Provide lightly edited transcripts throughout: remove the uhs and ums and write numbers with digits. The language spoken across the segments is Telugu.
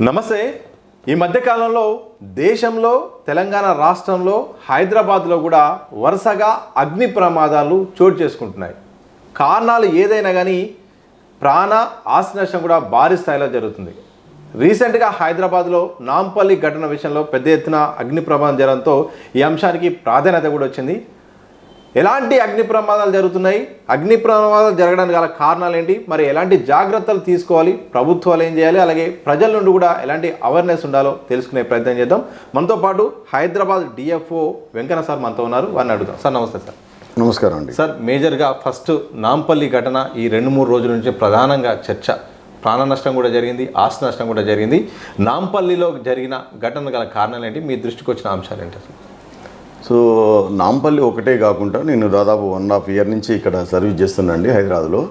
నమస్తే. ఈ మధ్యకాలంలో దేశంలో తెలంగాణ రాష్ట్రంలో హైదరాబాద్లో కూడా వరుసగా అగ్ని ప్రమాదాలు చోటు చేసుకుంటున్నాయి. కారణాలు ఏదైనా కానీ ప్రాణ ఆస్తి నష్టం కూడా భారీ స్థాయిలో జరుగుతుంది. రీసెంట్గా హైదరాబాద్లో నాంపల్లి ఘటన విషయంలో పెద్ద ఎత్తున అగ్ని ప్రమాదం జరగడంతో ఈ అంశానికి ప్రాధాన్యత కూడా వచ్చింది. ఎలాంటి అగ్ని ప్రమాదాలు జరుగుతున్నాయి, అగ్ని ప్రమాదాలు జరగడానికి గల కారణాలు ఏంటి, మరి ఎలాంటి జాగ్రత్తలు తీసుకోవాలి, ప్రభుత్వాలు ఏం చేయాలి, అలాగే ప్రజల నుండి కూడా ఎలాంటి అవేర్నెస్ ఉండాలో తెలుసుకునే ప్రయత్నం చేద్దాం. మనతో పాటు హైదరాబాద్ డిఎఫ్ఓ వెంకన్న సార్ మనతో ఉన్నారు, వారిని అడుగుతాం. సార్ నమస్తే. సార్ నమస్కారం అండి. సార్, మేజర్గా ఫస్ట్ నాంపల్లి ఘటన ఈ 2-3 రోజుల నుంచి ప్రధానంగా చర్చ. ప్రాణ నష్టం కూడా జరిగింది, ఆస్తి నష్టం కూడా జరిగింది. నాంపల్లిలో జరిగిన ఘటన గల కారణాలు ఏంటి, మీ దృష్టికి వచ్చిన అంశాలు ఏంటి? సార్ సో నాంపల్లి ఒకటే కాకుండా నేను దాదాపు 1.5 year నుంచి ఇక్కడ సర్వీస్ చేస్తున్నాండి హైదరాబాద్లో.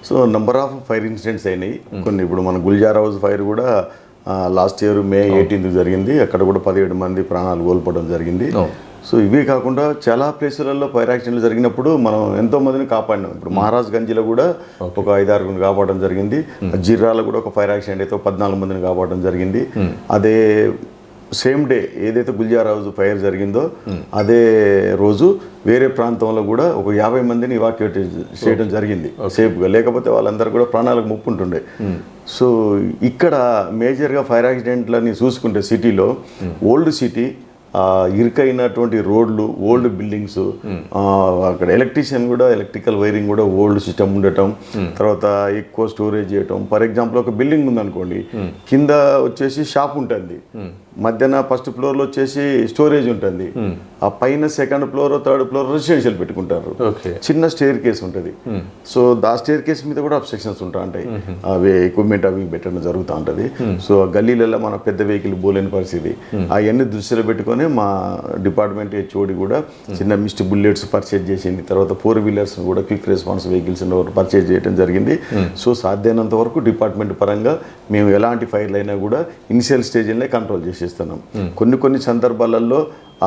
So number of fire incidents అయినాయి కొన్ని. ఇప్పుడు మన గుల్జార్ హౌస్ ఫైర్ కూడా లాస్ట్ ఇయర్ May 18th జరిగింది. అక్కడ కూడా 17 మంది ప్రాణాలు కోల్పోవడం జరిగింది. సో ఇవే కాకుండా చాలా ప్లేసులలో ఫైర్ యాక్సిడెంట్లు జరిగినప్పుడు మనం ఎంతో మందిని కాపాడినాం. ఇప్పుడు మహారాజ్ గంజ్లో కూడా ఒక 5-6 కాపాడడం జరిగింది. జిర్రాలో కూడా ఒక ఫైర్ యాక్సిడెంట్ అయితే 14 మందిని కాపాడడం జరిగింది. అదే సేమ్ డే ఏదైతే గుల్జార్ హౌస్ ఫైర్ జరిగిందో అదే రోజు వేరే ప్రాంతంలో కూడా ఒక 50 మందిని ఇవాక్యుయేట్ చేయడం జరిగింది సేఫ్గా. లేకపోతే వాళ్ళందరూ కూడా ప్రాణాలకు ముప్పు ఉంటుండే. సో ఇక్కడ మేజర్గా ఫైర్ యాక్సిడెంట్లని చూసుకుంటే సిటీలో ఓల్డ్ సిటీ, ఇరుకైనటువంటి రోడ్లు, ఓల్డ్ బిల్డింగ్స్, అక్కడ ఎలక్ట్రీషియన్ కూడా ఎలక్ట్రికల్ వైరింగ్ కూడా ఓల్డ్ సిస్టమ్ ఉండటం, తర్వాత ఎక్కువ స్టోరేజ్ చేయటం. ఫర్ ఎగ్జాంపుల్ ఒక బిల్డింగ్ ఉందనుకోండి, కింద వచ్చేసి షాప్ ఉంటుంది, మధ్యాహ్న ఫస్ట్ ఫ్లోర్లో వచ్చేసి స్టోరేజ్ ఉంటుంది, ఆ పైన second floor third floor residential పెట్టుకుంటారు. చిన్న స్టేర్ కేస్ ఉంటుంది. సో ఆ స్టేర్ కేస్ మీద కూడా అబ్స్ట్రక్షన్స్ ఉంటా ఉంటాయి, అవి ఎక్విప్మెంట్ అవి పెట్టడం జరుగుతూ ఉంటుంది. సో గల్లీలలో మన పెద్ద వెహికల్ పోలేని పరిస్థితి. అవన్నీ దృష్టిలో పెట్టుకొని మా డిపార్ట్మెంట్ హెచ్ఓడి కూడా చిన్న మిస్ట్ బుల్లెట్స్ పర్చేజ్ చేసింది. తర్వాత 4 wheelers కూడా క్విక్ రెస్పాన్స్ వెహికల్స్ పర్చేజ్ చేయడం జరిగింది. సో సాధ్యమైనంత వరకు డిపార్ట్మెంట్ పరంగా మేము ఎలాంటి ఫైర్లు అయినా కూడా ఇనిషియల్ స్టేజ్లోనే కంట్రోల్ చేసేస్తున్నాం. కొన్ని సందర్భాలలో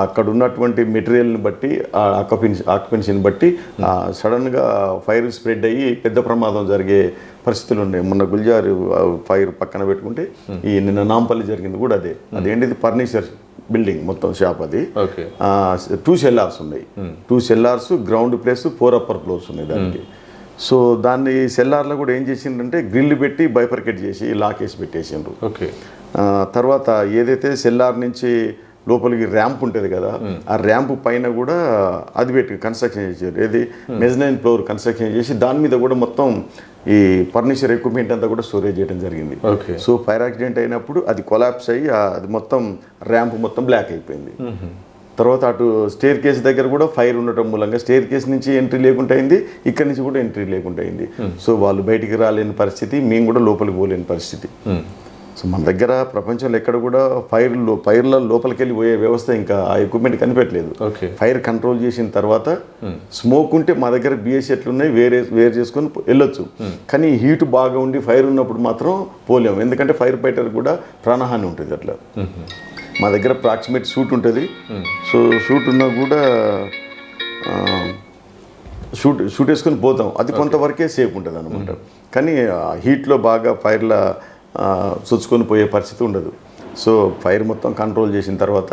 అక్కడ ఉన్నటువంటి మెటీరియల్ని బట్టి, ఆక్యుపెన్సీని బట్టి సడన్గా ఫైర్ స్ప్రెడ్ అయ్యి పెద్ద ప్రమాదం జరిగే పరిస్థితులు ఉన్నాయి. మొన్న గుల్జార్ ఫైర్ పక్కన పెట్టుకుంటే ఈ నిన్న నాంపల్లి జరిగింది కూడా అదేంటిది ఫర్నిచర్ బిల్డింగ్ మొత్తం షాప్. అది 2 cellars ఉన్నాయి. 2 cellars ground place 4 upper floors ఉన్నాయి దానికి. సో దాన్ని సెల్లార్లో కూడా ఏం చేసిందంటే గ్రిల్ పెట్టి బైఫర్కేట్ చేసి లాక్ వేసి పెట్టేసిండ్రు. తర్వాత ఏదైతే సెల్లార్ నుంచి లోపలికి ర్యాంప్ ఉంటుంది కదా, ఆ ర్యాంప్ పైన కూడా అది పెట్టి కన్స్ట్రక్షన్ చేశారు. ఏది మెజనైన్ ఫ్లోర్ కన్స్ట్రక్షన్ చేసి దాని మీద కూడా మొత్తం ఈ ఫర్నిచర్ ఎక్విప్మెంట్ అంతా కూడా స్టోరేజ్ చేయడం జరిగింది. సో ఫైర్ యాక్సిడెంట్ అయినప్పుడు అది కొలాప్స్ అయ్యి అది మొత్తం ర్యాంప్ మొత్తం బ్లాక్ అయిపోయింది. తర్వాత అటు స్టేర్ కేస్ దగ్గర కూడా ఫైర్ ఉండటం మూలంగా స్టేర్ కేస్ నుంచి ఎంట్రీ లేకుండా అయింది, ఇక్కడి నుంచి కూడా ఎంట్రీ లేకుండా అయింది. సో వాళ్ళు బయటికి రాలేని పరిస్థితి, మేము కూడా లోపలికి పోలేని పరిస్థితి. సో మన దగ్గర ప్రపంచంలో ఎక్కడ కూడా ఫైర్ల లోపలికి వెళ్ళి పోయే వ్యవస్థ ఇంకా ఆ ఎక్విప్మెంట్ కనిపెట్టలేదు. ఫైర్ కంట్రోల్ చేసిన తర్వాత స్మోక్ ఉంటే మా దగ్గర బిఎస్ ఎట్లు ఉన్నాయి, వేరు చేసుకొని వెళ్ళొచ్చు. కానీ హీట్ బాగా ఉండి ఫైర్ ఉన్నప్పుడు మాత్రం పోలేము, ఎందుకంటే ఫైర్ ఫైటర్ కూడా ప్రాణహాని ఉంటుంది. అట్లా మా దగ్గర ప్రాక్సిమేట్ సూట్ ఉంటుంది. సో సూట్ ఉన్నా కూడా షూట్ వేసుకొని పోతాం, అది కొంతవరకే సేఫ్ ఉంటుంది అనమాట. కానీ హీట్లో బాగా ఫైర్ల చొచ్చుకొని పోయే పరిస్థితి ఉండదు. సో ఫైర్ మొత్తం కంట్రోల్ చేసిన తర్వాత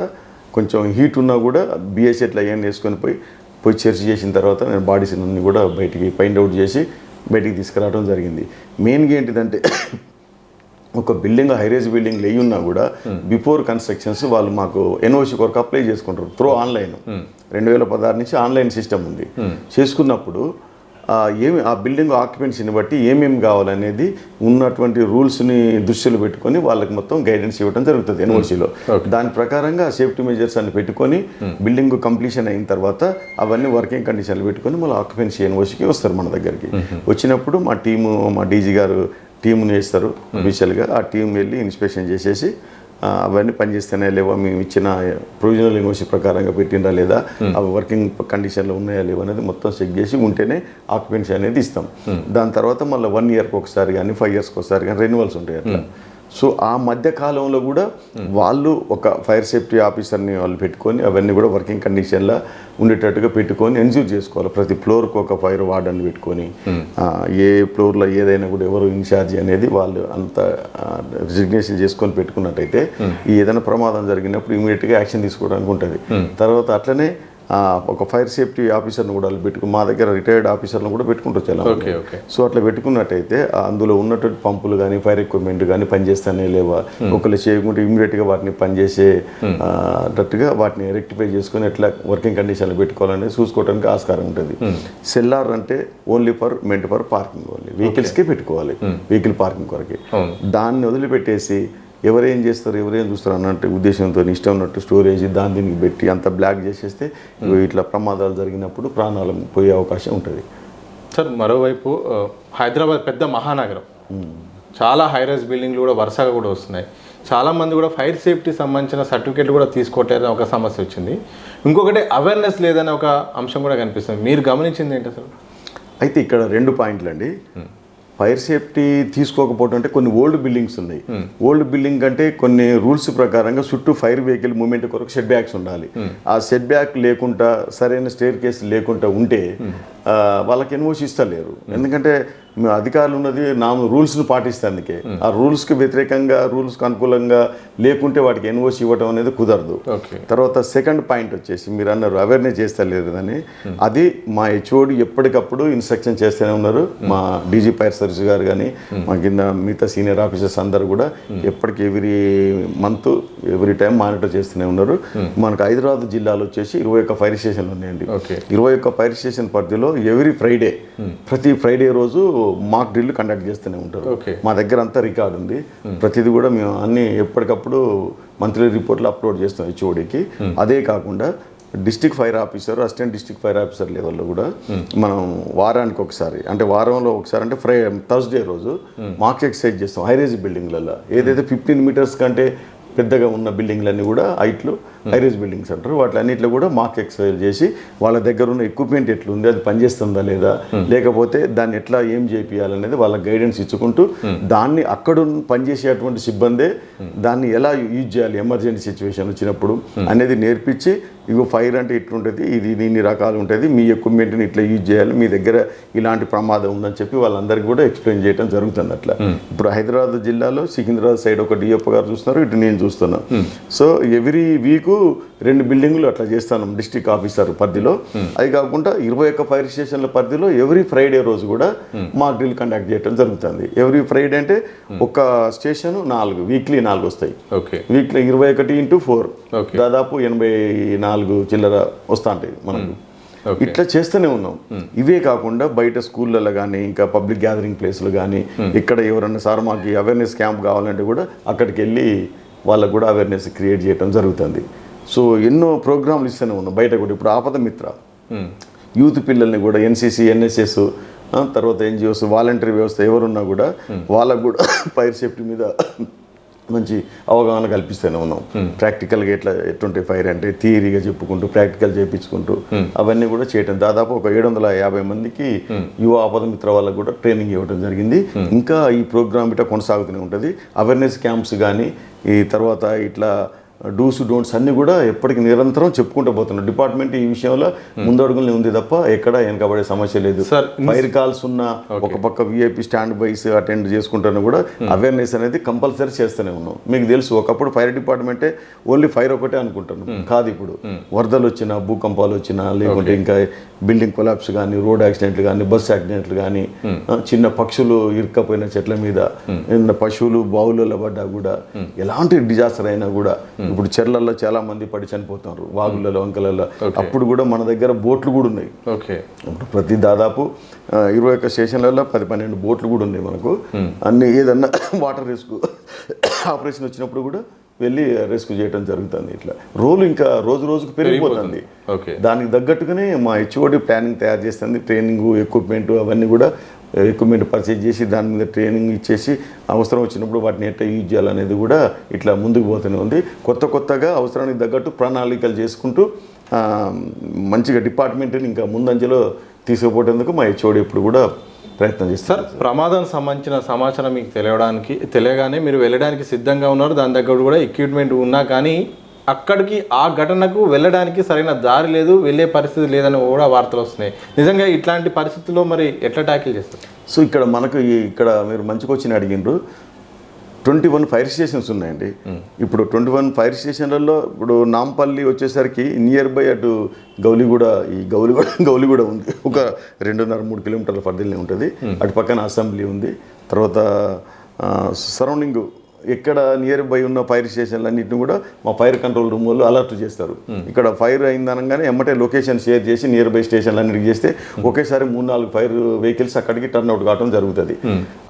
కొంచెం హీట్ ఉన్నా కూడా బిఎస్ ఎట్లా అవన్నీ వేసుకొని పోయి సెర్చ్ చేసిన తర్వాత నేను బాడీస్ అన్ని కూడా బయటికి ఫైండ్ అవుట్ చేసి బయటికి తీసుకురావడం జరిగింది. మెయిన్గా ఏంటిదంటే ఒక బిల్డింగ్ హైరేజ్ బిల్డింగ్ లేయి ఉన్నా కూడా బిఫోర్ కన్స్ట్రక్షన్స్ వాళ్ళు మాకు ఎన్ఓసి కొరకు అప్లై చేసుకుంటారు త్రూ ఆన్లైన్. 2016 నుంచి ఆన్లైన్ సిస్టమ్ ఉంది. చేసుకున్నప్పుడు ఆ బిల్డింగ్ ఆక్యుపెన్సీని బట్టి ఏమేమి కావాలనేది ఉన్నటువంటి రూల్స్ని దృష్టిలో పెట్టుకొని వాళ్ళకి మొత్తం గైడెన్స్ ఇవ్వడం జరుగుతుంది ఎన్ఓసిలో. దాని ప్రకారంగా సేఫ్టీ మెజర్స్ అన్ని పెట్టుకొని బిల్డింగ్ కంప్లీషన్ అయిన తర్వాత అవన్నీ వర్కింగ్ కండిషన్లు పెట్టుకొని మళ్ళీ ఆక్యుపెన్సీ ఎన్ఓసికి వస్తారు మన దగ్గరికి. వచ్చినప్పుడు మా డీజీ గారు టీముని వేస్తారు అఫీషియల్గా. ఆ టీం వెళ్ళి ఇన్స్పెక్షన్ చేసేసి అవన్నీ పనిచేస్తేనే లేవా, మేము ఇచ్చిన ప్రొవిజనల్ ఎన్ఓసి ప్రకారంగా పెట్టిందా లేదా, అవి వర్కింగ్ కండిషన్లో ఉన్నాయా లేవా అనేది మొత్తం చెక్ చేసి ఉంటేనే ఆక్యుపెన్సీ అనేది ఇస్తాం. దాని తర్వాత మళ్ళీ 1 yearకి ఒకసారి కానీ 5 yearsకి ఒకసారి కానీ రెన్యువల్స్ ఉంటాయి అట్లా. సో ఆ మధ్య కాలంలో కూడా వాళ్ళు ఒక ఫైర్ సేఫ్టీ ఆఫీసర్ని వాళ్ళు పెట్టుకొని అవన్నీ కూడా వర్కింగ్ కండిషన్లో ఉండేటట్టుగా పెట్టుకొని ఎన్ష్యూర్ చేసుకోవాలి. ప్రతి ఫ్లోర్కి ఒక ఫైర్ వార్డన్ పెట్టుకొని ఏ ఫ్లోర్లో ఏదైనా కూడా ఎవరు ఇన్ఛార్జి అనేది వాళ్ళు అంత రిజిగ్నేషన్ చేసుకొని పెట్టుకున్నట్టయితే ఈ ఏదైనా ప్రమాదం జరిగినప్పుడు ఇమీడియట్గా యాక్షన్ తీసుకోవడానికి ఉంటుంది. తర్వాత అట్లనే ఒక ఫైర్ సేఫ్టీ ఆఫీసర్ని కూడా పెట్టుకుని మా దగ్గర రిటైర్డ్ ఆఫీసర్లను కూడా పెట్టుకుంటారు చాలా. సో అట్లా పెట్టుకున్నట్టయితే అందులో ఉన్నటువంటి పంపులు కానీ ఫైర్ ఎక్విప్మెంట్ కానీ పనిచేస్తానే లేవా, ఒకళ్ళు చేయకుంటే ఇమీడియట్గా వాటిని పనిచేసేటట్టుగా వాటిని రెక్టిఫై చేసుకుని ఎట్లా వర్కింగ్ కండిషన్లో పెట్టుకోవాలనేది చూసుకోవడానికి ఆస్కారం ఉంటుంది. సెల్లార్ అంటే only meant for parking, only వెహికల్స్కే పెట్టుకోవాలి, వెహికల్ పార్కింగ్ కొరకే. దాన్ని వదిలిపెట్టేసి ఎవరేం చేస్తారు ఎవరేం చూస్తారు అన్నట్టు ఉద్దేశంతో ఇష్టం ఉన్నట్టు స్టోరేజ్ దీనికి పెట్టి అంత బ్లాక్ చేసేస్తే ఇట్లా ప్రమాదాలు జరిగినప్పుడు ప్రాణాలు పోయే అవకాశం ఉంటుంది. సార్ మరోవైపు హైదరాబాద్ పెద్ద మహానగరం, చాలా హైరైజ్ బిల్డింగ్లు కూడా వరుసగా కూడా వస్తున్నాయి. చాలామంది కూడా ఫైర్ సేఫ్టీ సంబంధించిన సర్టిఫికేట్లు కూడా తీసుకోవట్లేదని ఒక సమస్య వచ్చింది. ఇంకొకటి అవేర్నెస్ లేదని ఒక అంశం కూడా కనిపిస్తుంది. మీరు గమనించింది ఏంటి అసలు? అయితే ఇక్కడ 2 పాయింట్లు అండి. ఫైర్ సేఫ్టీ తీసుకోకపోవడం అంటే కొన్ని ఓల్డ్ బిల్డింగ్స్ ఉన్నాయి. ఓల్డ్ బిల్డింగ్ అంటే కొన్ని రూల్స్ ప్రకారంగా చుట్టూ ఫైర్ వెహికల్ మూవ్మెంట్ కొరకు సెట్ బ్యాక్స్ ఉండాలి. ఆ సెట్ బ్యాక్ లేకుండా సరైన స్టేర్ కేస్ లేకుండా ఉంటే వాళ్ళకి ఎన్ఓసి ఇస్తలేరు. ఎందుకంటే అధికారులు ఉన్నది రూల్స్ను పాటిస్తే అందుకే ఆ రూల్స్కి వ్యతిరేకంగా రూల్స్కి అనుకూలంగా లేకుంటే వాటికి ఎన్ఓసి ఇవ్వడం అనేది కుదరదు. తర్వాత సెకండ్ పాయింట్ వచ్చేసి మీరు అన్నారు అవేర్నెస్ చేస్తలేరు అని, అది మా హెచ్ఓడి ఎప్పటికప్పుడు ఇన్స్ట్రక్షన్ చేస్తూనే ఉన్నారు. మా డీజీ ఫైర్ సర్వీస్ గారు కానీ మా కింద మిగతా సీనియర్ ఆఫీసర్స్ అందరూ కూడా ఎప్పటికీ every month every time monitor చేస్తూనే ఉన్నారు. మనకు హైదరాబాద్ జిల్లాలో వచ్చేసి 21 ఫైర్ స్టేషన్లు ఉన్నాయండి. 21 ఫైర్ స్టేషన్ పరిధిలో ఎవ్రీ ఫ్రైడే ప్రతి ఫ్రైడే రోజు మాక్ డ్రిల్ కండక్ట్ చేస్తూనే ఉంటారు. మా దగ్గర అంతా రికార్డు ఉంది. ప్రతిదీ కూడా మేము అన్ని ఎప్పటికప్పుడు మంత్లీ రిపోర్ట్లు అప్లోడ్ చేస్తాం హెచ్ఓడికి. అదే కాకుండా district fire officer, assistant district fire officer లెవెల్లో కూడా మనం వారానికి ఒకసారి అంటే వారంలో ఒకసారి అంటే థర్స్డే రోజు మాక్ ఎక్సర్సైజ్ చేస్తాం హైరేజ్ బిల్డింగ్లలో. ఏదైతే 15 మీటర్స్ కంటే పెద్దగా ఉన్న బిల్డింగ్లన్నీ కూడా హైట్లు హైరేజ్ బిల్డింగ్స్ అంటారు. వాటిలన్నింటిలో కూడా మాక్ ఎక్సర్సైజ్ చేసి వాళ్ళ దగ్గర ఉన్న ఎక్విప్మెంట్ ఎట్లుంది, అది పనిచేస్తుందా లేదా, లేకపోతే దాన్ని ఎట్లా ఏం చేయాలనేది వాళ్ళ గైడెన్స్ ఇచ్చుకుంటూ దాన్ని అక్కడ పనిచేసేటువంటి సిబ్బందే దాన్ని ఎలా యూజ్ చేయాలి ఎమర్జెన్సీ సిచ్యువేషన్ వచ్చినప్పుడు అనేది నేర్పించి, ఇగో ఫైర్ అంటే ఇట్లుంటుంది, ఇది ఇన్ని రకాలు ఉంటుంది, మీ ఎక్విప్మెంట్ని ఇట్లా యూజ్ చేయాలి, మీ దగ్గర ఇలాంటి ప్రమాదం ఉందని చెప్పి వాళ్ళందరికీ కూడా ఎక్స్ప్లెయిన్ చేయడం జరుగుతుంది. అట్లా ఇప్పుడు హైదరాబాద్ జిల్లాలో సికింద్రాబాద్ సైడ్ ఒక డిఎఫ్ గారు చూస్తున్నారు, ఇటు నేను చూస్తున్నాను. సో ఎవ్రీ వీక్ 2 బిల్డింగులు అట్లా చేస్తాను డిస్ట్రిక్ట్ ఆఫీసర్ పరిధిలో. అది కాకుండా 21 ఫైర్ స్టేషన్ల పరిధిలో ఎవ్రీ ఫ్రైడే రోజు కూడా మాక్ డ్రిల్ కండక్ట్ చేయడం జరుగుతుంది. ఎవ్రీ ఫ్రైడే అంటే ఒక స్టేషన్ 4 వీక్లీ 4 వస్తాయి. వీక్లీ 21x4 దాదాపు 84 చిల్లర వస్తూ ఉంటాయి మనకు. ఇట్లా చేస్తూనే ఉన్నాం. ఇవే కాకుండా బయట స్కూళ్ళలో కానీ ఇంకా పబ్లిక్ గ్యాదరింగ్ ప్లేస్లు కానీ ఇక్కడ ఎవరన్నా సార్ మాకు అవేర్నెస్ క్యాంప్ కావాలంటే కూడా అక్కడికి వెళ్ళి వాళ్ళకు కూడా అవేర్నెస్ క్రియేట్ చేయడం జరుగుతుంది. సో ఎన్నో ప్రోగ్రాంలు ఇస్తూనే ఉన్నాం బయట కూడా. ఇప్పుడు ఆపద మిత్ర యూత్ పిల్లల్ని కూడా ఎన్సీసీ, ఎన్ఎస్ఎస్, తర్వాత ఎన్జిఓస్, వాలంటరీ వ్యవస్థ ఎవరున్నా కూడా వాళ్ళకు కూడా ఫైర్ సేఫ్టీ మీద మంచి అవగాహన కల్పిస్తూనే ఉన్నాం. ప్రాక్టికల్గా ఎట్లుంటే ఫైర్ అంటే థియరీగా చెప్పుకుంటూ ప్రాక్టికల్ చేయించుకుంటూ అవన్నీ కూడా చేయటం. దాదాపు ఒక 750 మందికి యువ ఆపద మిత్ర వాళ్ళకు కూడా ట్రైనింగ్ ఇవ్వడం జరిగింది. ఇంకా ఈ ప్రోగ్రామ్ ఇట్లా కొనసాగుతూనే ఉంటుంది. అవేర్నెస్ క్యాంప్స్ కానీ ఈ తర్వాత ఇట్లా డూస్ డోంట్స్ అన్నీ కూడా ఎప్పటికీ నిరంతరం చెప్పుకుంటూ పోతున్నాం. డిపార్ట్మెంట్ ఈ విషయంలో ముందడుగునే ఉంది తప్ప ఎక్కడ వెనకబడే సమస్య లేదు. ఫైర్ కాల్స్ ఉన్న ఒక పక్క విఐపి స్టాండ్ బైస్ అటెండ్ చేసుకుంటాను కూడా అవేర్నెస్ అనేది కంపల్సరీ చేస్తూనే ఉన్నాం. మీకు తెలుసు ఒకప్పుడు ఫైర్ డిపార్ట్మెంటే ఓన్లీ ఫైర్ ఒకటే అనుకుంటాను, కాదు. ఇప్పుడు వరదలు వచ్చినా, భూకంపాలు వచ్చినా, లేకుంటే ఇంకా బిల్డింగ్ కొలాప్స్ కానీ, రోడ్ యాక్సిడెంట్లు కానీ, బస్ యాక్సిడెంట్లు కానీ, చిన్న పక్షులు ఇరుక్కపోయిన చెట్ల మీద, పశువులు బావులలో పడ్డా కూడా, ఎలాంటి డిజాస్టర్ అయినా కూడా, ఇప్పుడు చెర్లల్లో చాలా మంది పడి చనిపోతున్నారు, వాగులలో, వంకలలో. అప్పుడు కూడా మన దగ్గర బోట్లు కూడా ఉన్నాయి. ఇప్పుడు ప్రతి దాదాపు 21 స్టేషన్లలో 10-12 బోట్లు కూడా ఉన్నాయి మనకు. అన్ని ఏదన్నా వాటర్ రెస్క్యూ ఆపరేషన్ వచ్చినప్పుడు కూడా వెళ్ళి రెస్క్యూ చేయడం జరుగుతుంది. ఇట్లా రోల్ ఇంకా రోజు రోజుకు పెరిగిపోతుంది. దానికి తగ్గట్టుగానే మా హెచ్ఓడి ప్లానింగ్ తయారు చేస్తుంది. ట్రైనింగ్, ఎక్విప్మెంట్ అవన్నీ కూడా ఎక్విప్మెంట్ పర్చేజ్ చేసి దాని మీద ట్రైనింగ్ ఇచ్చేసి అవసరం వచ్చినప్పుడు వాటిని ఎట్లా యూజ్ చేయాలనేది కూడా ఇట్లా ముందుకు పోతూనే ఉంది. కొత్తగా అవసరానికి తగ్గట్టు ప్రణాళికలు చేసుకుంటూ మంచిగా డిపార్ట్మెంట్ని ఇంకా ముందంజలో తీసుకుపోయేందుకు మా హెచ్ఓడి ఇప్పుడు కూడా ప్రయత్నం చేస్తారు. సార్, ప్రమాదానికి సంబంధించిన సమాచారం మీకు తెలియగానే మీరు వెళ్ళడానికి సిద్ధంగా ఉన్నారు. దాని దగ్గర కూడా ఎక్విప్మెంట్ ఉన్నా కానీ అక్కడికి ఆ ఘటనకు వెళ్ళడానికి సరైన దారి లేదు, వెళ్ళే పరిస్థితి లేదని కూడా వార్తలు వస్తున్నాయి. నిజంగా ఇట్లాంటి పరిస్థితుల్లో మరి ఎట్లా ట్యాకిల్ చేస్తారు? సో ఇక్కడ మనకు ఇక్కడ మీరు మంచి క్వశ్చన్ అడిగిండ్రు. 21 ఫైర్ స్టేషన్స్ ఉన్నాయండి. ఇప్పుడు 21 ఫైర్ స్టేషన్లలో ఇప్పుడు నాంపల్లి వచ్చేసరికి నియర్ బై అటు గౌలిగూడ గౌలిగూడ ఉంది, ఒక 2.5-3 కిలోమీటర్ల పరిధిలో ఉంటుంది. అటు పక్కన అసెంబ్లీ ఉంది. తర్వాత సరౌండింగ్ ఎక్కడ నియర్ బై ఉన్న ఫైర్ స్టేషన్లు అన్నింటిని కూడా మా ఫైర్ కంట్రోల్ రూమ్ వాళ్ళు అలర్ట్ చేస్తారు. ఇక్కడ ఫైర్ అయిందనగానే ఎమ్మటే లొకేషన్ షేర్ చేసి నియర్ బై స్టేషన్లు అన్నిటికి చేస్తే ఒకేసారి 3-4 ఫైర్ వెహికల్స్ అక్కడికి టర్న్ అవుట్ కావడం జరుగుతుంది.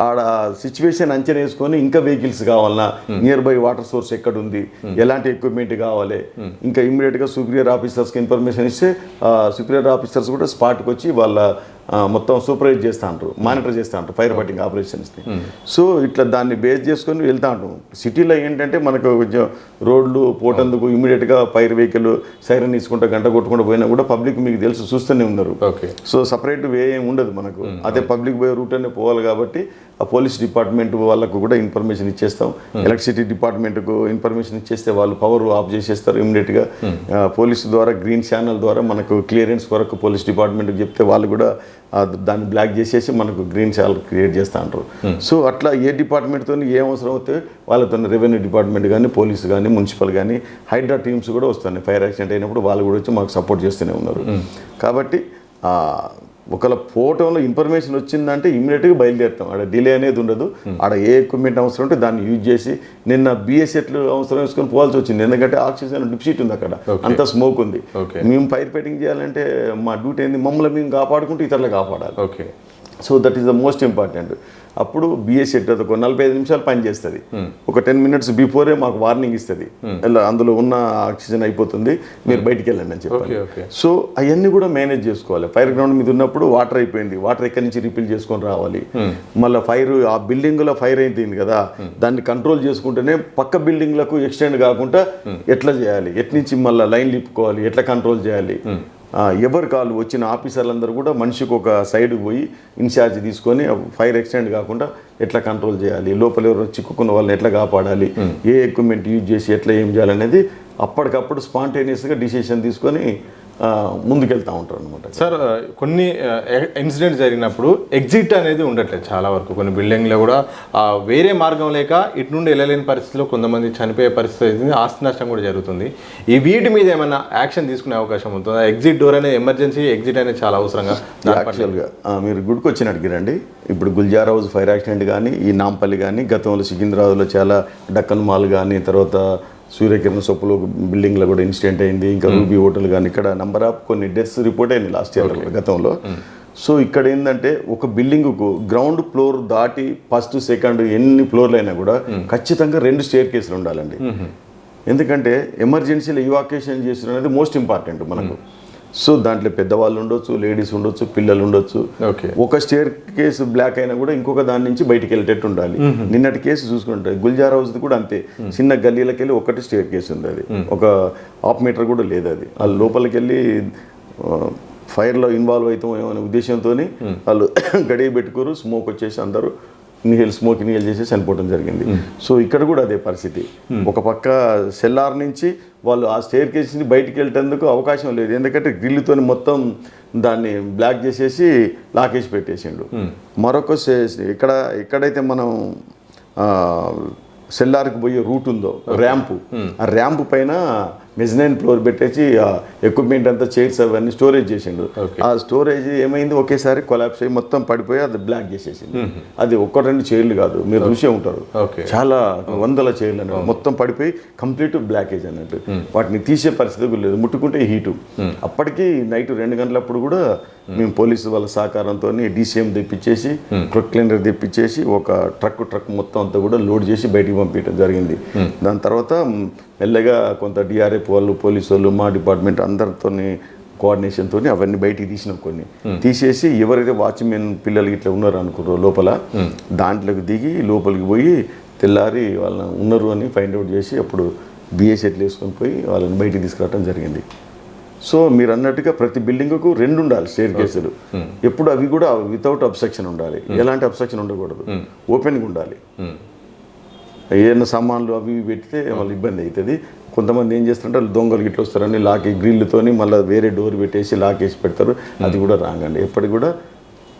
ఆడ సిచ్యువేషన్ అంచనా వేసుకొని ఇంకా వెహికల్స్ కావాలన్నా, నియర్ బై వాటర్ సోర్స్ ఎక్కడ ఉంది, ఎలాంటి ఎక్విప్మెంట్ కావాలి, ఇంకా ఇమ్మీడియట్గా సుపీరియర్ ఆఫీసర్స్కి ఇన్ఫర్మేషన్ ఇస్తే సుపీరియర్ ఆఫీసర్స్ కూడా స్పాట్కి వచ్చి వాళ్ళ మొత్తం సూపర్వైజ్ చేస్తూ ఉంటారు, మానిటర్ చేస్తూ ఉంటారు ఫైర్ ఫైటింగ్ ఆపరేషన్స్ని. సో ఇట్లా దాన్ని బేస్ చేసుకొని వెళ్తూ ఉంటాం. సిటీలో ఏంటంటే మనకు కొంచెం రోడ్లు పోటందుకు ఇమీడియట్గా ఫైర్ వెహికల్ సైరన్ తీసుకుంటూ గంట కొట్టుకుంటూ పోయినా కూడా పబ్లిక్ మీకు తెలుసు చూస్తూనే ఉన్నారు. సో సపరేట్ వే ఏం ఉండదు మనకు, అదే పబ్లిక్ పోయే రూట్ అనే పోవాలి. కాబట్టి ఆ పోలీస్ డిపార్ట్మెంట్ వాళ్ళకు కూడా ఇన్ఫర్మేషన్ ఇచ్చేస్తాం, ఎలక్ట్రిసిటీ డిపార్ట్మెంట్కు ఇన్ఫర్మేషన్ ఇచ్చేస్తే వాళ్ళు పవర్ ఆఫ్ చేసేస్తారు ఇమీడియట్గా. పోలీసు ద్వారా గ్రీన్ ఛానల్ ద్వారా మనకు క్లియరెన్స్ వరకు పోలీస్ డిపార్ట్మెంట్కి చెప్తే వాళ్ళు కూడా దాన్ని బ్లాక్ చేసేసి మనకు గ్రీన్ ఛానల్ క్రియేట్ చేస్తూ ఉంటారు. సో అట్లా ఏ డిపార్ట్మెంట్తో ఏం అవసరం అవుతే వాళ్ళతో రెవెన్యూ డిపార్ట్మెంట్ కానీ, పోలీసు కానీ, మున్సిపల్ కానీ, హైడ్రా టీమ్స్ కూడా వస్తున్నాయి. ఫైర్ యాక్సిడెంట్ అయినప్పుడు వాళ్ళు కూడా వచ్చి మాకు సపోర్ట్ చేస్తూనే ఉన్నారు. కాబట్టి ఒకవేళ ఫోటోలో ఇన్ఫర్మేషన్ వచ్చిందంటే ఇమీడియట్గా బయలుదేరుతాం. ఆడ డిలే అనేది ఉండదు. ఆడ ఏ ఎక్విప్మెంట్ అవసరం ఉంటే దాన్ని యూజ్ చేసి, నిన్న బిఎస్ఎట్లు అవసరం వేసుకొని పోవాల్సి వచ్చింది. ఎందుకంటే ఆక్సిజన్ డిప్షీట్ ఉంది, అక్కడ అంతా స్మోక్ ఉంది. మేము ఫైర్ ఫైటింగ్ చేయాలంటే మా డ్యూటీ ఏంది, మమ్మల్ని మేము కాపాడుకుంటూ ఇతరులు కాపాడాలి. So that is the most important. అప్పుడు బిఎస్ఎట్ ఒక 45 నిమిషాలు పనిచేస్తుంది. ఒక 10 minutes బిఫోరే మాకు వార్నింగ్ ఇస్తుంది, అందులో ఉన్న ఆక్సిజన్ అయిపోతుంది, మీరు బయటికి వెళ్ళండి అని చెప్పాలి. సో అవన్నీ కూడా మేనేజ్ చేసుకోవాలి. ఫైర్ గ్రౌండ్ మీద ఉన్నప్పుడు వాటర్ అయిపోయింది, వాటర్ ఎక్కడి నుంచి రిఫిల్ చేసుకొని రావాలి. మళ్ళీ ఫైర్ ఆ బిల్డింగ్లో ఫైర్ అయింది కదా, దాన్ని కంట్రోల్ చేసుకుంటేనే పక్క బిల్డింగ్లకు ఎక్స్టెండ్ కాకుండా ఎట్లా చేయాలి, ఎట్నుంచి మళ్ళీ లైన్ లిప్పుకోవాలి, ఎట్లా కంట్రోల్ చేయాలి. ఎవరు కాళ్ళు వచ్చిన ఆఫీసర్లందరూ కూడా మనిషికి ఒక సైడ్కి పోయి ఇన్ఛార్జ్ తీసుకొని ఫైర్ ఎక్స్టెండ్ కాకుండా ఎట్లా కంట్రోల్ చేయాలి, లోపల ఎవరు చిక్కుకున్న వాళ్ళని ఎట్లా కాపాడాలి, ఏ ఎక్విప్మెంట్ యూజ్ చేసి ఎట్లా ఏం చేయాలనేది అప్పటికప్పుడు స్పాంటేనియస్గా డిసిషన్ తీసుకొని ముందుకెళ్తూ ఉంటారు అనమాట. సార్, కొన్ని ఇన్సిడెంట్స్ జరిగినప్పుడు ఎగ్జిట్ అనేది ఉండట్లేదు చాలా వరకు. కొన్ని బిల్డింగ్లో కూడా వేరే మార్గం లేక ఇటు నుండి వెళ్ళలేని పరిస్థితిలో కొంతమంది చనిపోయే పరిస్థితి అవుతుంది, ఆస్తి నష్టం కూడా జరుగుతుంది. ఈ వీటి మీద ఏమైనా యాక్షన్ తీసుకునే అవకాశం ఉంటుందా? ఎగ్జిట్ డోర్ అనేది ఎమర్జెన్సీ ఎగ్జిట్ అనేది చాలా అవసరంగా. యాక్చువల్గా మీరు గుడికి వచ్చిన అడిగారండి. ఇప్పుడు గుల్జార్ హౌస్ ఫైర్ యాక్సిడెంట్ కానీ, ఈ నాంపల్లి కానీ, గతంలో సికింద్రాబాద్లో చాలా డక్కన్ మాల్ కానీ, తర్వాత సూర్యకిరణ సొప్పులో బిల్డింగ్లో కూడా ఇన్సిడెంట్ అయింది. ఇంకా రూబీ హోటల్ కానీ, ఇక్కడ నెంబర్ ఆఫ్ కొన్ని డెత్స్ రిపోర్ట్ అయింది లాస్ట్ ఇయర్ గతంలో. సో ఇక్కడ ఏంటంటే ఒక బిల్డింగ్కు గ్రౌండ్ ఫ్లోర్ దాటి ఫస్ట్ సెకండ్ ఎన్ని ఫ్లోర్లు అయినా కూడా ఖచ్చితంగా 2 స్టేర్ కేసులు ఉండాలండి. ఎందుకంటే ఎమర్జెన్సీలో ఇవాక్యుయేషన్ చేసిన అనేది మోస్ట్ ఇంపార్టెంట్ మనకు. సో దాంట్లో పెద్దవాళ్ళు ఉండొచ్చు, లేడీస్ ఉండొచ్చు, పిల్లలు ఉండొచ్చు. ఒక స్టేర్ కేసు బ్లాక్ అయినా కూడా ఇంకొక దాని నుంచి బయటికి వెళ్ళేటట్టు ఉండాలి. నిన్నటి కేసు చూసుకుంటే గుల్జార్ హౌస్ కూడా అంతే, చిన్న గల్లీలకి వెళ్ళి ఒకటి స్టేర్ కేసు ఉంది, అది ఒక ½ మీటర్ కూడా లేదు. అది వాళ్ళు లోపలికి వెళ్ళి ఫైర్లో ఇన్వాల్వ్ అవుతాం అనే ఉద్దేశంతో వాళ్ళు గడియ పెట్టుకోరు, స్మోక్ వచ్చేసి అందరూ స్మోక్ ఇన్హేల్ చేసి చనిపోవడం జరిగింది. సో ఇక్కడ కూడా అదే పరిస్థితి. ఒక పక్క సెల్లార్ నుంచి వాళ్ళు ఆ స్టేర్ కేసుని బయటికి వెళ్ళేందుకు అవకాశం లేదు, ఎందుకంటే గ్రిల్తో మొత్తం దాన్ని బ్లాక్ చేసేసి లాకేసి పెట్టేసిండు. మరొక ఎక్కడైతే మనం సెల్లార్కి పోయే రూట్ ఉందో ర్యాంపు, ఆ ర్యాంపు పైన మెజనైన్ ఫ్లోర్ పెట్టేసి ఎక్విప్మెంట్ అంతా చైర్స్ అవన్నీ స్టోరేజ్ చేసిండు. ఆ స్టోరేజ్ ఏమైంది, ఒకేసారి కొలాప్స్ అయ్యి మొత్తం పడిపోయి అది బ్లాక్ చేసేసింది. అది 1-2 చైర్లు కాదు, మీరు చూసే ఉంటారు, చాలా వందల చైర్లు అన్నట్టు మొత్తం పడిపోయి కంప్లీట్ బ్లాకేజ్ అన్నట్టు. వాటిని తీసే పరిస్థితి లేదు, ముట్టుకుంటే హీటు. అప్పటికి నైట్ 2 గంటలప్పుడు కూడా మేము పోలీసు వాళ్ళ సహకారంతో డీసీఎం తెప్పించేసి, ట్రక్ క్లీనర్ తెప్పించేసి ఒక ట్రక్ మొత్తం అంతా కూడా లోడ్ చేసి బయటికి పంపించడం జరిగింది. దాని తర్వాత మెల్లగా కొంత డిఆర్ఎఫ్ వాళ్ళు, పోలీసు వాళ్ళు, మా డిపార్ట్మెంట్ అందరితో కోఆర్డినేషన్తో అవన్నీ బయటికి తీసినాం. కొన్ని తీసేసి ఎవరైతే వాచ్మెన్ పిల్లలు ఇట్లా ఉన్నారు అనుకున్నారో లోపల, దాంట్లోకి దిగి లోపలికి పోయి తెల్లారి వాళ్ళని ఉన్నారు అని ఫైండ్ అవుట్ చేసి అప్పుడు బిఎస్ఎట్లు వేసుకొని పోయి వాళ్ళని బయటికి తీసుకురావడం జరిగింది. సో మీరు అన్నట్టుగా ప్రతి బిల్డింగ్కు 2 ఉండాలి స్టేర్ కేసులు. ఎప్పుడు అవి కూడా వితౌట్ అబ్స్ట్రక్షన్ ఉండాలి, ఎలాంటి అబ్స్ట్రక్షన్ ఉండకూడదు, ఓపెన్గా ఉండాలి. ఏదైనా సామాన్లు అవి ఇవి పెడితే వాళ్ళ ఇబ్బంది అవుతుంది. కొంతమంది ఏం చేస్తారంటే దొంగలు గిట్ల వస్తారని లాక్ గ్రిల్తోని మళ్ళీ వేరే డోర్ పెట్టేసి లాక్ వేసి పెడతారు. అది కూడా రాంగండి. ఎప్పటికి కూడా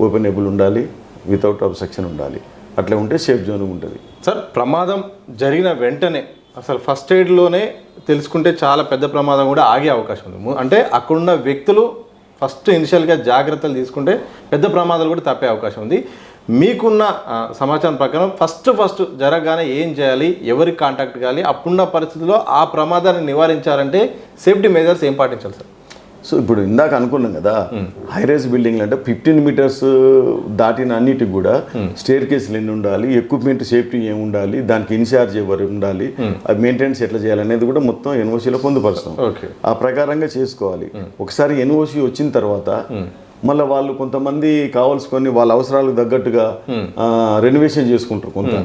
ఓపెనబుల్ ఉండాలి, వితౌట్ అబ్స్ట్రక్షన్ ఉండాలి. అట్లా ఉంటే సేఫ్ జోన్ ఉంటుంది. సార్, ప్రమాదం జరిగిన వెంటనే అసలు ఫస్ట్ ఎయిడ్లోనే తెలుసుకుంటే చాలా పెద్ద ప్రమాదం కూడా ఆగే అవకాశం ఉంది. అంటే అక్కడున్న వ్యక్తులు ఫస్ట్ ఇనిషియల్గా జాగ్రత్తలు తీసుకుంటే పెద్ద ప్రమాదాలు కూడా తప్పే అవకాశం ఉంది. మీకున్న సమాచారం ప్రకారం ఫస్ట్ జరగగానే ఏం చేయాలి, ఎవరికి కాంటాక్ట్ కావాలి, అప్పుడున్న పరిస్థితుల్లో ఆ ప్రమాదాన్ని నివారించాలంటే సేఫ్టీ మెజర్స్ ఏం పాటించాలి సార్? సో ఇప్పుడు ఇందాక అనుకున్నాం కదా, హైరైజ్ బిల్డింగ్లు అంటే 15 మీటర్స్ దాటిన అన్నిటికి కూడా స్టేర్ కేసులు ఎన్ని ఉండాలి, ఎక్విప్మెంట్ సేఫ్టీ ఏమి ఉండాలి, దానికి ఇన్ఛార్జ్ ఎవరు ఉండాలి, అది మెయింటెనెన్స్ ఎట్లా చేయాలనేది కూడా మొత్తం ఎన్ఓసీలో పొందుపరుస్తాం. ఆ ప్రకారంగా చేసుకోవాలి. ఒకసారి ఎన్ఓసీ వచ్చిన తర్వాత మళ్ళీ వాళ్ళు కొంతమంది కావాల్సుకొని వాళ్ళ అవసరాలకు తగ్గట్టుగా రెనోవేషన్ చేసుకుంటారు. కొంత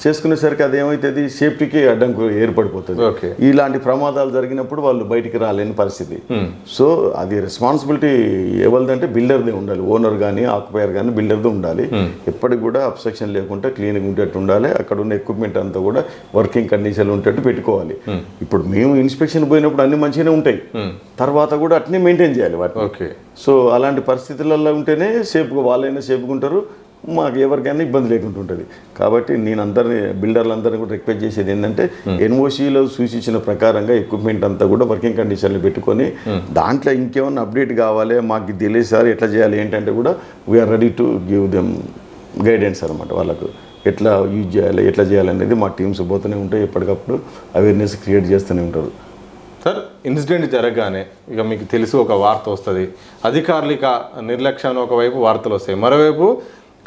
చేసుకునేసరికి అది ఏమవుతుంది, సేఫ్టీకి అడ్డంకు ఏర్పడిపోతుంది. ఇలాంటి ప్రమాదాలు జరిగినప్పుడు వాళ్ళు బయటికి రాలేని పరిస్థితి. సో అది రెస్పాన్సిబిలిటీ ఎవరిదంటే బిల్డర్దే ఉండాలి. ఓనర్ కానీ ఆక్యుపైర్ కానీ బిల్డర్దే ఉండాలి. ఎప్పటికి కూడా అబ్స్ట్రక్షన్ లేకుండా క్లీన్గా ఉండేట్టు ఉండాలి. అక్కడ ఉన్న ఎక్విప్మెంట్ అంతా కూడా వర్కింగ్ కండిషన్లు ఉండేట్టు పెట్టుకోవాలి. ఇప్పుడు మేము ఇన్స్పెక్షన్ పోయినప్పుడు అన్ని మంచిగానే ఉంటాయి, తర్వాత కూడా అట్నే మెయింటైన్ చేయాలి వాటిని. సో అలాంటి పరిస్థితులలో ఉంటేనే సేఫ్గా వాళ్ళైనా సేఫ్గా ఉంటారు, మాకు ఎవరికైనా ఇబ్బంది లేకుండా ఉంటుంది. కాబట్టి నేను అందరినీ బిల్డర్లందరినీ కూడా రిక్వెస్ట్ చేసేది ఏంటంటే ఎన్ఓసీలో సూచించిన ప్రకారంగా ఎక్విప్మెంట్ అంతా కూడా వర్కింగ్ కండిషన్లు పెట్టుకొని దాంట్లో ఇంకేమన్నా అప్డేట్ కావాలి, మాకు తెలియదు సార్ ఎట్లా చేయాలి ఏంటంటే కూడా we are ready to give them guidance అనమాట. వాళ్ళకు ఎట్లా యూజ్ చేయాలి, ఎట్లా చేయాలనేది మా టీమ్స్ పోతూనే ఉంటాయి, ఎప్పటికప్పుడు అవేర్నెస్ క్రియేట్ చేస్తూనే ఉంటారు. సార్, ఇన్సిడెంట్ జరగగానే ఇక మీకు తెలుసు ఒక వార్త వస్తుంది, అధికారులు ఇక నిర్లక్ష్యం ఒకవైపు వార్తలు వస్తాయి, మరోవైపు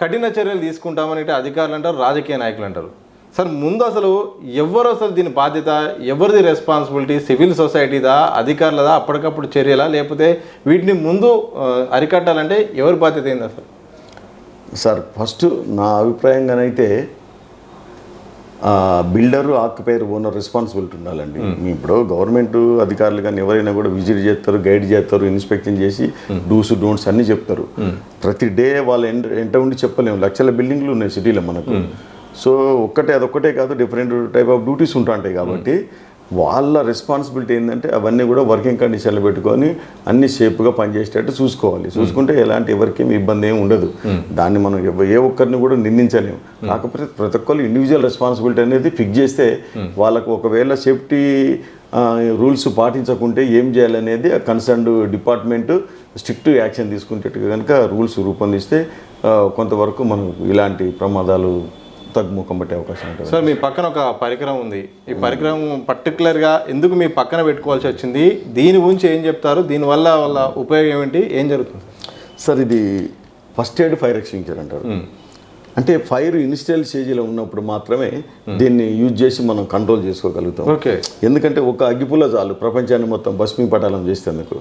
కఠిన చర్యలు తీసుకుంటామని అధికారులు అంటారు, రాజకీయ నాయకులు అంటారు. సార్, ముందు అసలు ఎవరు అసలు దీని బాధ్యత, ఎవరిది రెస్పాన్సిబిలిటీ, సివిల్ సొసైటీదా, అధికారులదా, అప్పటికప్పుడు చర్యలా, లేకపోతే వీటిని ముందు అరికట్టాలంటే ఎవరి బాధ్యత ఏంది అసలు? సార్, ఫస్ట్ నా అభిప్రాయంగానైతే బిల్డరు ఆక్యుపైర్ ఓనర్ రెస్పాన్సిబిలిటీ ఉండాలండి. ఇప్పుడు గవర్నమెంట్ అధికారులు కానీ ఎవరైనా కూడా విజిట్ చేస్తారు, గైడ్ చేస్తారు, ఇన్స్పెక్షన్ చేసి డూస్ డోంట్స్ అన్నీ చెప్తారు. ప్రతి డే వాళ్ళు ఎంట ఉండి చెప్పలేము, లక్షల బిల్డింగ్లు ఉన్నాయి సిటీలో మనకు. సో అదొక్కటే కాదు, డిఫరెంట్ టైప్ ఆఫ్ డ్యూటీస్ ఉంటాయి. కాబట్టి వాళ్ళ రెస్పాన్సిబిలిటీ ఏంటంటే అవన్నీ కూడా వర్కింగ్ కండిషన్లు పెట్టుకొని అన్ని సేఫ్గా పనిచేసేటట్టు చూసుకోవాలి. చూసుకుంటే ఎలాంటి ఎవరికి ఇబ్బంది ఏమి ఉండదు. దాన్ని మనం ఏ ఒక్కరిని కూడా నిందించలేము. కాకపోతే ప్రతి ఒక్కరు ఇండివిజువల్ రెస్పాన్సిబిలిటీ అనేది ఫిక్స్ చేస్తే వాళ్ళకు ఒకవేళ సేఫ్టీ రూల్స్ పాటించకుంటే ఏం చేయాలనేది కన్సర్న్డ్ డిపార్ట్మెంట్ స్ట్రిక్ట్ యాక్షన్ తీసుకునేట్టుగా కనుక రూల్స్ రూపొందిస్తే కొంతవరకు మనం ఇలాంటి ప్రమాదాలు తగ్గుముఖం పట్టే అవకాశం ఉంటుంది. సార్, మీ పక్కన ఒక పరికరం ఉంది. ఈ పరికరం పర్టికులర్గా ఎందుకు మీ పక్కన పెట్టుకోవాల్సి వచ్చింది, దీని గురించి ఏం చెప్తారు, దీనివల్ల వాళ్ళ ఉపయోగం ఏమిటి, ఏం జరుగుతుంది? సార్, ఇది ఫస్ట్ ఎయిడ్ ఫైర్ ఎక్స్టింగ్విషర్ అంటారు. అంటే ఫైర్ ఇనిషియల్ స్టేజ్లో ఉన్నప్పుడు మాత్రమే దీన్ని యూజ్ చేసి మనం కంట్రోల్ చేసుకోగలుగుతాం. ఎందుకంటే ఒక అగ్గిపుల్ల చాలు ప్రపంచాన్ని మొత్తం భస్మీపటాలం చేసేందుకు.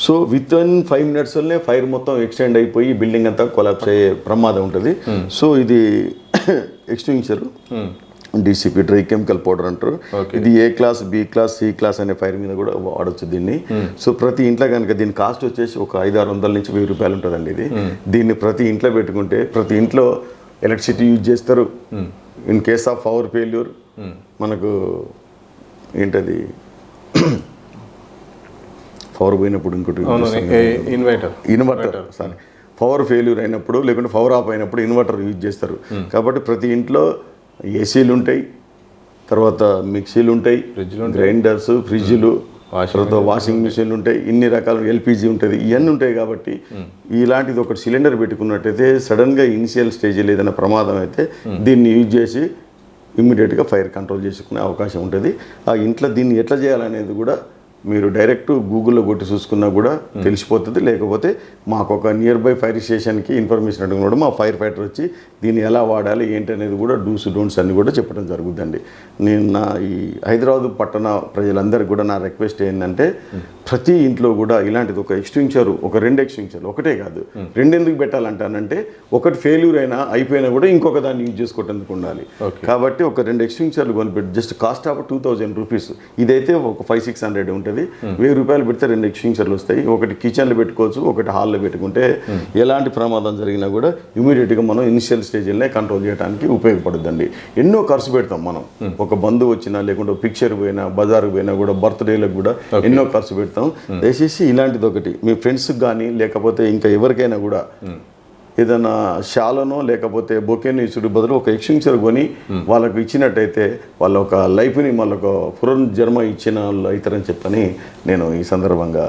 సో విత్ ఇన్ 5 minutesలోనే ఫైర్ మొత్తం ఎక్స్టెండ్ అయిపోయి బిల్డింగ్ అంతా కొలాప్స్ అయ్యే ప్రమాదం ఉంటుంది. సో ఇది extinguisher DCP dry chemical powder అంటారు. ఇది A class, B class, C class అనే ఫైర్ మీద కూడా వాడచ్చు దీన్ని. సో ప్రతి ఇంట్లో కనుక దీని కాస్ట్ వచ్చేసి ఒక 500-600 నుంచి 1000 రూపాయలు ఉంటుందండి. దీన్ని ప్రతి ఇంట్లో పెట్టుకుంటే ప్రతి ఇంట్లో ఎలక్ట్రిసిటీ యూజ్ చేస్తారు. In case of power failure మనకు ఏంటది పవర్ పోయినప్పుడు ఇంకోటి ఇన్వర్టర్ సారీ పవర్ ఫెయిల్యూర్ అయినప్పుడు లేకుంటే పవర్ ఆఫ్ అయినప్పుడు ఇన్వర్టర్ యూజ్ చేస్తారు. కాబట్టి ప్రతి ఇంట్లో ఏసీలు ఉంటాయి, తర్వాత మిక్సీలు ఉంటాయి, గ్రైండర్స్, ఫ్రిడ్జ్లు, తర్వాత వాషింగ్ మిషన్లు ఉంటాయి, ఇన్ని రకాల ఎల్పిజి ఉంటుంది, ఇవన్నీ ఉంటాయి. కాబట్టి ఇలాంటిది ఒకటి సిలిండర్ పెట్టుకున్నట్టయితే సడన్గా ఇనిషియల్ స్టేజ్లో ఏదైనా ప్రమాదం అయితే దీన్ని యూజ్ చేసి ఇమ్మీడియట్గా ఫైర్ కంట్రోల్ చేసుకునే అవకాశం ఉంటుంది. ఆ ఇంట్లో దీన్ని ఎట్లా చేయాలనేది కూడా మీరు డైరెక్ట్ గూగుల్లో కొట్టి చూసుకున్నా కూడా తెలిసిపోతుంది. లేకపోతే మాకు ఒక నియర్ బై ఫైర్ స్టేషన్కి ఇన్ఫర్మేషన్ అడుగున్నాడు, మా ఫైర్ ఫైటర్ వచ్చి దీన్ని ఎలా వాడాలి ఏంటి అనేది కూడా డూస్ డోంట్స్ అన్ని కూడా చెప్పడం జరుగుతుందండి. నేను ఈ హైదరాబాద్ పట్టణ ప్రజలందరికీ కూడా నా రిక్వెస్ట్ ఏంటంటే ప్రతి ఇంట్లో కూడా ఇలాంటిది ఒక ఎక్స్టింగ్విషర్, ఒక 2 ఎక్స్టింగ్విషర్లు, ఒకటే కాదు 2 ఎందుకు పెట్టాలంటానంటే ఒకటి ఫెయిల్యూర్ అయిపోయినా కూడా ఇంకొక దాన్ని యూజ్ చేసుకోవడానికి ఉండాలి. కాబట్టి ఒక 2 ఎక్స్టింగ్విషర్లు కొనిపెట్టి జస్ట్ కాస్ట్ ఆఫ్ 2000 రూపీస్, ఇదైతే ఒక 500-600 ఉంటుంది. 1000 రూపాయలు పెడితే 2 ఎక్స్టింగ్విషర్లు వస్తాయి. ఒకటి కిచెన్లో పెట్టుకోవచ్చు, ఒకటి హాల్లో పెట్టుకుంటే ఎలాంటి ప్రమాదం జరిగినా కూడా ఇమీడియట్గా మనం ఇనిషియల్ స్టేజ్లోనే కంట్రోల్ చేయడానికి ఉపయోగపడుతుందండి. ఎన్నో ఖర్చు పెడతాం మనం, ఒక బంధువు వచ్చినా లేకుంటే పిక్చర్ పోయినా బజార్కి పోయినా కూడా బర్త్డేలకు కూడా ఎన్నో ఖర్చు పెడతాం. దయచేసి ఇలాంటిది ఒకటి మీ ఫ్రెండ్స్కి కానీ లేకపోతే ఇంకా ఎవరికైనా కూడా ఏదైనా షాలనో లేకపోతే బొకేని ఇచ్చుడు బదులు ఒక ఎక్స్టింగ్విషర్ కొని వాళ్ళకు ఇచ్చినట్టయితే వాళ్ళ ఒక లైఫ్ని వాళ్ళకు పునర్జన్మ ఇచ్చిన వాళ్ళు అవుతారని చెప్పని నేను ఈ సందర్భంగా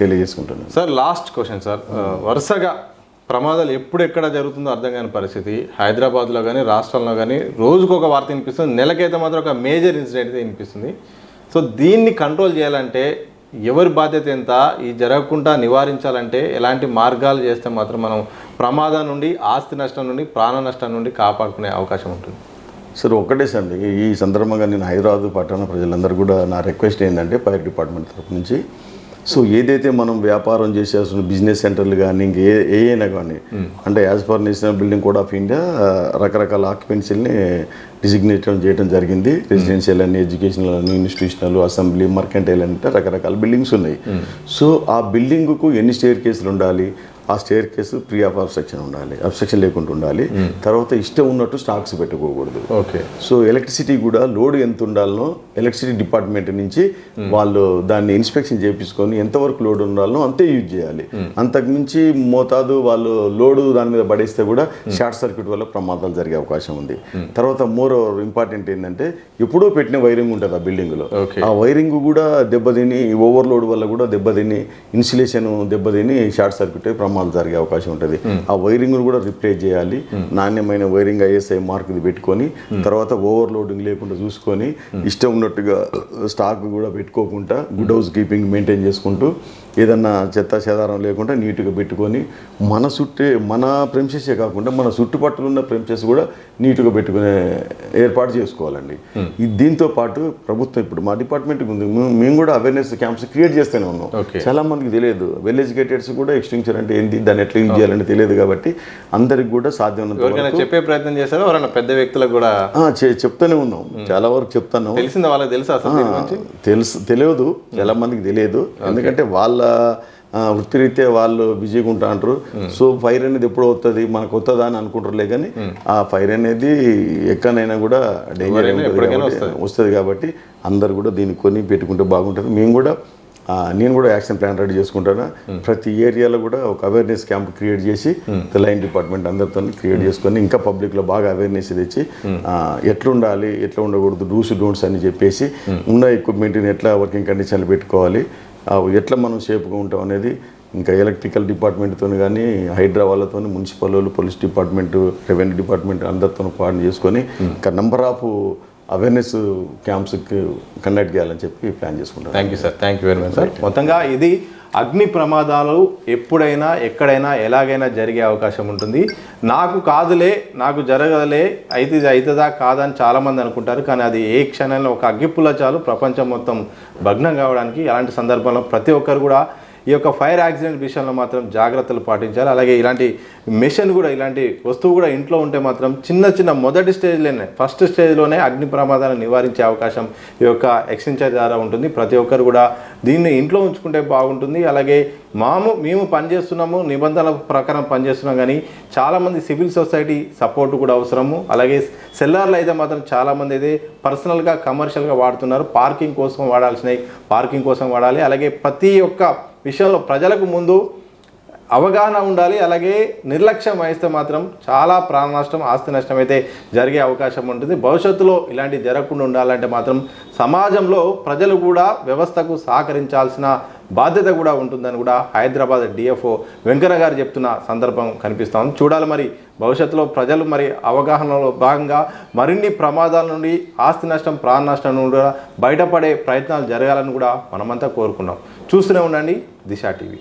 తెలియజేసుకుంటున్నాను. సార్ లాస్ట్ క్వశ్చన్ సార్, వరుసగా ప్రమాదాలు ఎప్పుడు ఎక్కడ జరుగుతుందో అర్థం కాని పరిస్థితి హైదరాబాద్లో కానీ రాష్ట్రంలో కానీ రోజుకు ఒక వార్త వినిపిస్తుంది, నెలకైతే మాత్రం ఒక మేజర్ ఇన్సిడెంట్ అయితే వినిపిస్తుంది. సో దీన్ని కంట్రోల్ చేయాలంటే ఎవరి బాధ్యత ఎంత, ఈ జరగకుండా నివారించాలంటే ఎలాంటి మార్గాలు చేస్తే మాత్రం మనం ప్రమాదం నుండి, ఆస్తి నష్టం నుండి, ప్రాణ నష్టం నుండి కాపాడుకునే అవకాశం ఉంటుంది? సార్ ఒకటే సార్, ఈ సందర్భంగా నేను హైదరాబాద్ పట్టణ ప్రజలందరూ కూడా నా రిక్వెస్ట్ ఏంటంటే ఫైర్ డిపార్ట్మెంట్ తరఫు నుంచి సో ఏదైతే మనం వ్యాపారం చేసేస్తున్న బిజినెస్ సెంటర్లు కానీ ఇంక ఏమైనా కానీ అంటే as per national building code of India రకరకాల ఆక్యుపెన్సీలని డిజిగ్నేట్ చేయడం జరిగింది. రెసిడెన్షియల్ అని, ఎడ్యుకేషనల్ అని, ఇన్స్టిట్యూషనల్, అసెంబ్లీ, మర్కెంటైల్ అంటే రకరకాల బిల్డింగ్స్ ఉన్నాయి. సో ఆ బిల్డింగ్కు ఎన్ని స్టేర్ కేసులు ఉండాలి, ఆ staircase free of obstruction ఉండాలి, అబ్స్ట్రక్షన్ లేకుండా ఉండాలి. తర్వాత ఇష్టం ఉన్నట్టు స్టాక్స్ పెట్టుకోకూడదు. ఓకే. సో ఎలక్ట్రిసిటీ కూడా లోడ్ ఎంత ఉండాలనో ఎలక్ట్రిసిటీ డిపార్ట్మెంట్ నుంచి వాళ్ళు దాన్ని ఇన్స్పెక్షన్ చేయించుకొని ఎంతవరకు లోడ్ ఉండాలనో అంతే యూజ్ చేయాలి. అంతకుమించి మోతాదు వాళ్ళు లోడు దాని మీద పడేస్తే కూడా షార్ట్ సర్క్యూట్ వల్ల ప్రమాదాలు జరిగే అవకాశం ఉంది. తర్వాత మోర్ ఇంపార్టెంట్ ఏంటంటే ఎప్పుడూ పెట్టిన వైరింగ్ ఉంటుంది ఆ బిల్డింగ్లో, ఆ వైరింగ్ కూడా దెబ్బతిని ఓవర్లోడ్ వల్ల కూడా దెబ్బతిని ఇన్సులేషన్ దెబ్బతిని షార్ట్ సర్క్యూట్ ప్రమాదాలు జరిగే అవకాశం ఉంటుంది. ఆ వైరింగ్ కూడా రిప్లేస్ చేయాలి. నాణ్యమైన వైరింగ్ ISI మార్క్ పెట్టుకొని తర్వాత ఓవర్లోడింగ్ లేకుండా చూసుకొని ఇష్టం ఉన్నట్టుగా స్టాక్ కూడా పెట్టుకోకుండా గుడ్ హౌస్ కీపింగ్ మెయింటైన్ చేసుకుంటూ ఏదన్నా చెత్త చెదారం లేకుండా నీట్గా పెట్టుకొని మన ప్రెమిసెసే కాకుండా మన చుట్టుపక్కల ఉన్న ప్రెమిసెస్ కూడా నీట్గా పెట్టుకునే ఏర్పాటు చేసుకోవాలండి. దీంతో పాటు ప్రభుత్వం ఇప్పుడు మా డిపార్ట్మెంట్ ఉంది, మేము కూడా అవేర్నెస్ క్యాంప్స్ క్రియేట్ చేస్తూనే ఉన్నాం. చాలా మందికి తెలియదు, వెల్ ఎడ్యుకేటెడ్స్ కూడా ఎక్స్టింక్షన్ అంటే ఏంటి, దాన్ని ఎట్లా యూజ్ చేయాలంటే తెలియదు. కాబట్టి అందరికి కూడా సాధ్యమైనంత చెప్పే ప్రయత్నం చేశారు. ఎవరైనా పెద్ద వ్యక్తులకు కూడా చెప్తూనే ఉన్నాం, చాలా వరకు చెప్తాను. తెలిసింది వాళ్ళకి తెలియదు, చాలా మందికి తెలియదు. ఎందుకంటే వాళ్ళ వృత్తిరీత్యా వాళ్ళు బిజీగా ఉంటా అంటారు. సో ఫైర్ అనేది ఎప్పుడు వస్తుంది మనకు వస్తుందా అని అనుకుంటారులే, కానీ ఆ ఫైర్ అనేది ఎక్కడైనా కూడా డేంజర్ వస్తుంది. కాబట్టి అందరు కూడా దీన్ని కొని పెట్టుకుంటే బాగుంటుంది. నేను కూడా యాక్షన్ ప్లాన్ రెడీ చేసుకుంటాను. ప్రతి ఏరియాలో కూడా ఒక అవేర్నెస్ క్యాంప్ క్రియేట్ చేసి లైన్ డిపార్ట్మెంట్ అందరితో క్రియేట్ చేసుకొని ఇంకా పబ్లిక్లో బాగా అవేర్నెస్ తెచ్చి ఎట్లా ఉండాలి, ఎట్లా ఉండకూడదు, డూస్ డోంట్స్ అని చెప్పేసి ఉన్న ఎక్విప్మెంట్ని ఎట్లా వర్కింగ్ కండిషన్లు పెట్టుకోవాలి, ఎట్లా మనం సేఫ్గా ఉంటాం అనేది ఇంకా ఎలక్ట్రికల్ డిపార్ట్మెంట్తో కానీ హైదరాబాద్తో మున్సిపల్ వాళ్ళు, పోలీస్ డిపార్ట్మెంట్, రెవెన్యూ డిపార్ట్మెంట్ అందరితో కోఆర్డినేట్ చేసుకొని ఇంకా number of awareness camps conduct చేయాలని చెప్పి ప్లాన్ చేసుకుంటాం. Thank you sir, thank you very much sir. మొత్తంగా ఇది అగ్ని ప్రమాదాలు ఎప్పుడైనా ఎక్కడైనా ఎలాగైనా జరిగే అవకాశం ఉంటుంది. నాకు కాదులే, నాకు జరగదులే, అయితే ఇది అవుతుందా కాదా అని చాలామంది అనుకుంటారు. కానీ అది ఏ క్షణంలో ఒక అగ్గిపుల్ల చాలు ప్రపంచం మొత్తం భగ్నం కావడానికి. అలాంటి సందర్భంలో ప్రతి ఒక్కరు కూడా ఈ యొక్క ఫైర్ యాక్సిడెంట్ విషయంలో మాత్రం జాగ్రత్తలు పాటించాలి. అలాగే ఇలాంటి మెషిన్ కూడా, ఇలాంటి వస్తువు కూడా ఇంట్లో ఉంటే మాత్రం చిన్న మొదటి స్టేజ్లోనే, ఫస్ట్ స్టేజ్లోనే అగ్ని ప్రమాదాలను నివారించే అవకాశం ఈ యొక్క ఎక్స్టెన్షన్ ద్వారా ఉంటుంది. ప్రతి ఒక్కరు కూడా దీన్ని ఇంట్లో ఉంచుకుంటే బాగుంటుంది. అలాగే మేము పనిచేస్తున్నాము, నిబంధనల ప్రకారం పనిచేస్తున్నాం, కానీ చాలామంది సివిల్ సొసైటీ సపోర్ట్ కూడా అవసరము. అలాగే సెల్లార్లు అయితే మాత్రం చాలామంది అయితే పర్సనల్గా కమర్షియల్గా వాడుతున్నారు. పార్కింగ్ కోసం వాడాల్సినవి పార్కింగ్ కోసం వాడాలి. అలాగే ప్రతి ఒక్క విషయంలో ప్రజలకు ముందు అవగాహన ఉండాలి. అలాగే నిర్లక్ష్యం వహిస్తే మాత్రం చాలా ప్రాణ నష్టం, ఆస్తి నష్టం అయితే జరిగే అవకాశం ఉంటుంది. భవిష్యత్తులో ఇలాంటి జరగకుండా ఉండాలంటే మాత్రం సమాజంలో ప్రజలు కూడా వ్యవస్థకు సహకరించాల్సిన బాధ్యత కూడా ఉంటుందని కూడా హైదరాబాద్ DFO వెంకన్న గారు చెప్తున్న సందర్భం కనిపిస్తాం. చూడాలి మరి భవిష్యత్తులో ప్రజలు మరి అవగాహనలో భాగంగా మరిన్ని ప్రమాదాల నుండి, ఆస్తి నష్టం, ప్రాణ నష్టం నుండి బయటపడే ప్రయత్నాలు జరగాలని కూడా మనమంతా కోరుకున్నాం. చూస్తూనే ఉండండి దిశ TV.